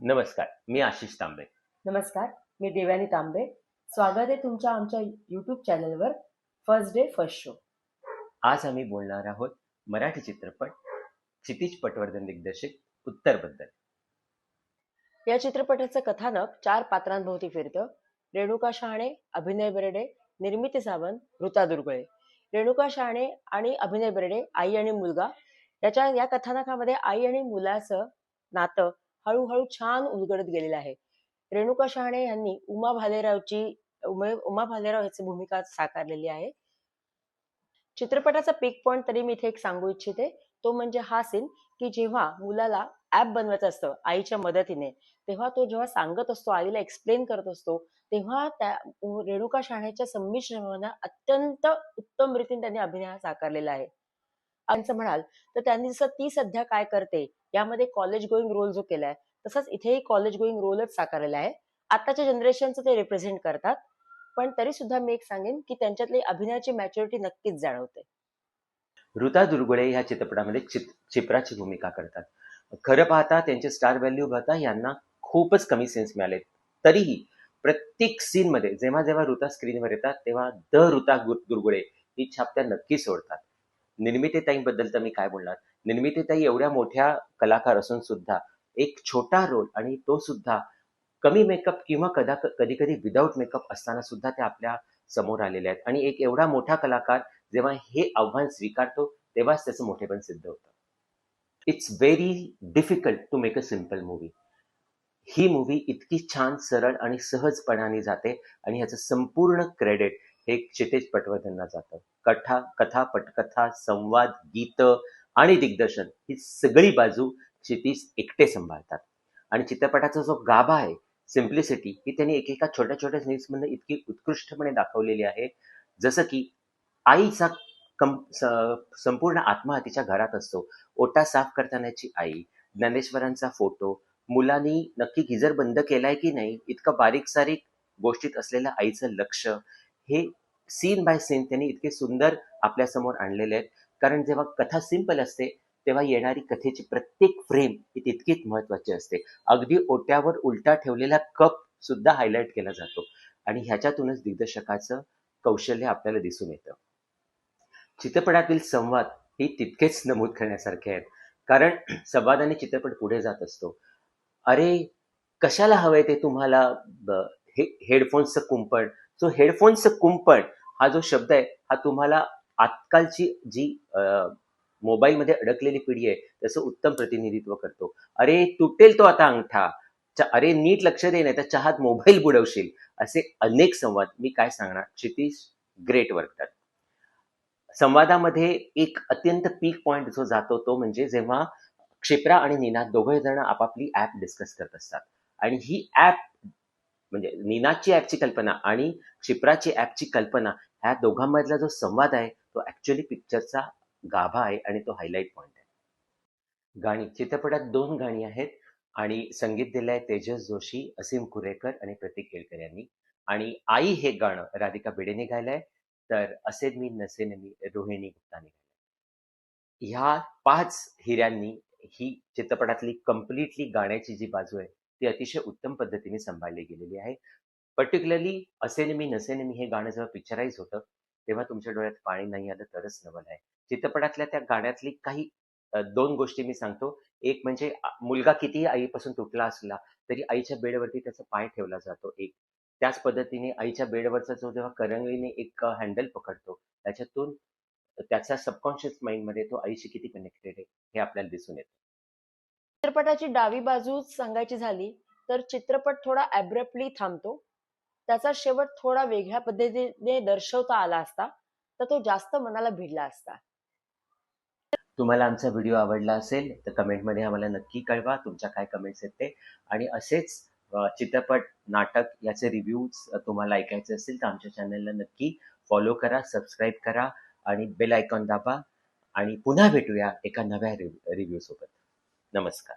नमस्कार, मी आशिष तांबे. नमस्कार, मी देवयानी तांबे. स्वागत आहे तुमच्या आमच्या यूट्यूब चॅनलवर फर्स्ट डे फर्स्ट शो. आज आम्ही बोलणार आहोत मराठी चित्रपट क्षितिज पटवर्धन दिग्दर्शित उत्तरबद्दल. या चित्रपटाचं कथानक 4 पात्रांभोवती फिरतं. रेणुका शहाणे, अभिनय बेर्डे, निर्मिती सावंत, ऋता दुर्गुळे. रेणुका शहाणे आणि अभिनय बेर्डे आई आणि मुलगा या कथानकामध्ये आई आणि मुलाचं नातं हळूहळू छान उलगडत गेलेलं आहे. रेणुका शहाणे यांनी उमा भालेराव याची भूमिका साकारलेली आहे. चित्रपटाचा पीक पॉइंट तरी मी इथे एक सांगू इच्छिते, तो म्हणजे हा सीन की जेव्हा मुलाला ऍप बनवायचं असतं आईच्या मदतीने, तेव्हा तो जेव्हा सांगत असतो, आईला एक्सप्लेन करत असतो, तेव्हा त्या रेणुका शहाणेच्या संमिश्रणानं अत्यंत उत्तम रीतीने त्यांनी अभिनय साकारलेला आहे. त्यांचं म्हणाल तर त्यांनी जसं ती सध्या काय करते यामध्ये कॉलेज गोईंग रोल जो केलाय, तसंच इथेही कॉलेज गोईंग रोलच साकारलेला आहे. आताच्या जनरेशनचं ते रिप्रेझेंट करतात, पण तरी सुद्धा मी एक सांगेन की त्यांच्यातली अभिनयाची मॅच्युरिटी नक्कीच जाणवते. ऋता दुर्गुळे ह्या चित्रपटामध्ये चित्राची भूमिका करतात. खरं पाहता त्यांचे स्टार व्हॅल्यू पाहता यांना खूपच कमी सेन्स मिळाले. तरीही प्रत्येक सीनमध्ये जेव्हा जेव्हा ऋता स्क्रीनवर येतात तेव्हा ऋता दुर्गुळे ही छाप त्या नक्की सोडतात. निर्मितीताईंबद्दल तर मी काय बोलणार. निर्मितीताई एवढ्या मोठ्या कलाकार असून सुद्धा एक छोटा रोल, आणि तो सुद्धा कमी मेकअप किंवा कधी कधी विदाऊट मेकअप असताना सुद्धा त्या आपल्या समोर आलेल्या आहेत. आणि एक एवढा मोठा कलाकार जेव्हा हे आव्हान स्वीकारतो तेव्हाच त्याचं मोठेपण सिद्ध होतं. It's very difficult to make a simple movie. ही मूवी इतकी छान, सरळ आणि सहजपणाने जाते, आणि ह्याचं संपूर्ण क्रेडिट हे क्षितिज पटवर्धनला जातं. कथा, पटकथा, संवाद, गीत आणि दिग्दर्शन ही सगळी बाजू क्षितिज एकटे सांभाळतात. आणि चित्रपटाचा जो गाभा आहे, सिम्प्लिसिटी, ही त्यांनी एकेका छोट्या छोट्या सीन्समधून इतकी उत्कृष्टपणे दाखवलेली आहे. जसं की आईचा संपूर्ण आत्मा तिच्या घरात असतो. ओटा साफ करतानाची आई, ज्ञानेश्वरांचा फोटो, मुलांनी नक्की गिझर बंद केलाय की नाही, इतकं बारीक सारीक गोष्टीत असलेलं आईचं लक्ष, हे सीन बाय सीन त्यांनी इतके सुंदर आपल्यासमोर आणलेले आहेत. कारण जेव्हा कथा सिंपल असते तेव्हा येणारी कथेची प्रत्येक फ्रेम ही तितकीच महत्वाची असते. अगदी ओट्यावर उलटा ठेवलेला कप सुद्धा हायलाइट केला जातो, आणि ह्याच्यातूनच दिग्दर्शकाचं कौशल्य आपल्याला दिसून येतं. चित्रपटातील संवाद हे तितकेच नमूद करण्यासारखे आहेत. कारण संवादाने चित्रपट पुढे जात असतो. अरे, कशाला हवंय ते तुम्हाला हेडफोन्सचं कुंपण. जो हेडफोन्सचं कुंपण हा जो शब्द आहे, हा तुम्हाला आजकालची जी मोबाईलमध्ये अडकलेली पिढी आहे त्याचं उत्तम प्रतिनिधित्व करतो. अरे, तुटेल तो आता अंगठा. अरे, नीट लक्ष दे, नाही तर चहात मोबाईल बुडवशील. असे अनेक संवाद मी काय सांगणार. क्षितिज ग्रेट वर्क करतात. संवादामध्ये एक अत्यंत पीक पॉइंट जो जातो तो म्हणजे जेव्हा क्षिप्रा आणि नीना दोघे जण आपापली ऍप डिस्कस करत असतात. आणि ही ऍप म्हणजे नीनाची ऍपची कल्पना आणि क्षिप्राची ऍपची कल्पना, ह्या दोघांमधला जो संवाद आहे तो ऍक्च्युअली पिक्चरचा गाभा आहे, आणि तो हायलाइट पॉइंट आहे. गाणी चित्रपटात 2 गाणी आहेत, आणि संगीत दिलंय तेजस जोशी, असीम कुरेकर आणि प्रतीक केळकर यांनी. आणि आई हे गाणं राधिका भिडेने गायलंय, तर असे मी नसेन मी रोहिणी गुप्ताने गायलंय. ह्या 5 हिऱ्यांनी ही चित्रपटातली कम्प्लिटली गाण्याची जी बाजू आहे ती अतिशय उत्तम पद्धतीने सांभाळली गेलेली आहे. पर्टिक्युलरली असेन मी नसेन मी हे गाणं जेव्हा पिक्चराइज होतं तेव्हा तुमच्या डोळ्यात पाणी नाही आलं तरच नवल आहे. चित्रपटातल्या त्या गाण्यातली काही 2 गोष्टी मी सांगतो. एक म्हणजे मुलगा कितीही आईपासून तुटला असला तरी आईच्या बेडवरती त्याचा पाय ठेवला जातो एक. त्याच पद्धतीने आईच्या बेडवरचा जो जेव्हा करंगळीने एक हँडल पकडतो, त्याच्यातून त्याच्या सबकॉन्शियस माइंडमध्ये तो आईशी किती कनेक्टेड आहे हे आपल्याला दिसून येतं. चित्रपटाची डावी बाजू सांगायची झाली तर चित्रपट थोडा ॲब्रप्टली थांबतो. त्याचा शेवट थोडा वेगळ्या पद्धतीने दर्शवता आला असता तर तो जास्त मनाला भिडला असता. तुम्हाला आमचा व्हिडिओ आवडला असेल तर कमेंटमध्ये आम्हाला नक्की कळवा तुमच्या काय कमेंट्स आहेत ते. आणि असेच चित्रपट, नाटक याचे रिव्ह्यूज तुम्हाला ऐकायचे असतील तर आमच्या चॅनलला नक्की फॉलो करा, सबस्क्राईब करा आणि बेल आयकॉन दाबा. आणि पुन्हा भेटूया एका नव्या रिव्ह्यू सोबत. नमस्कार.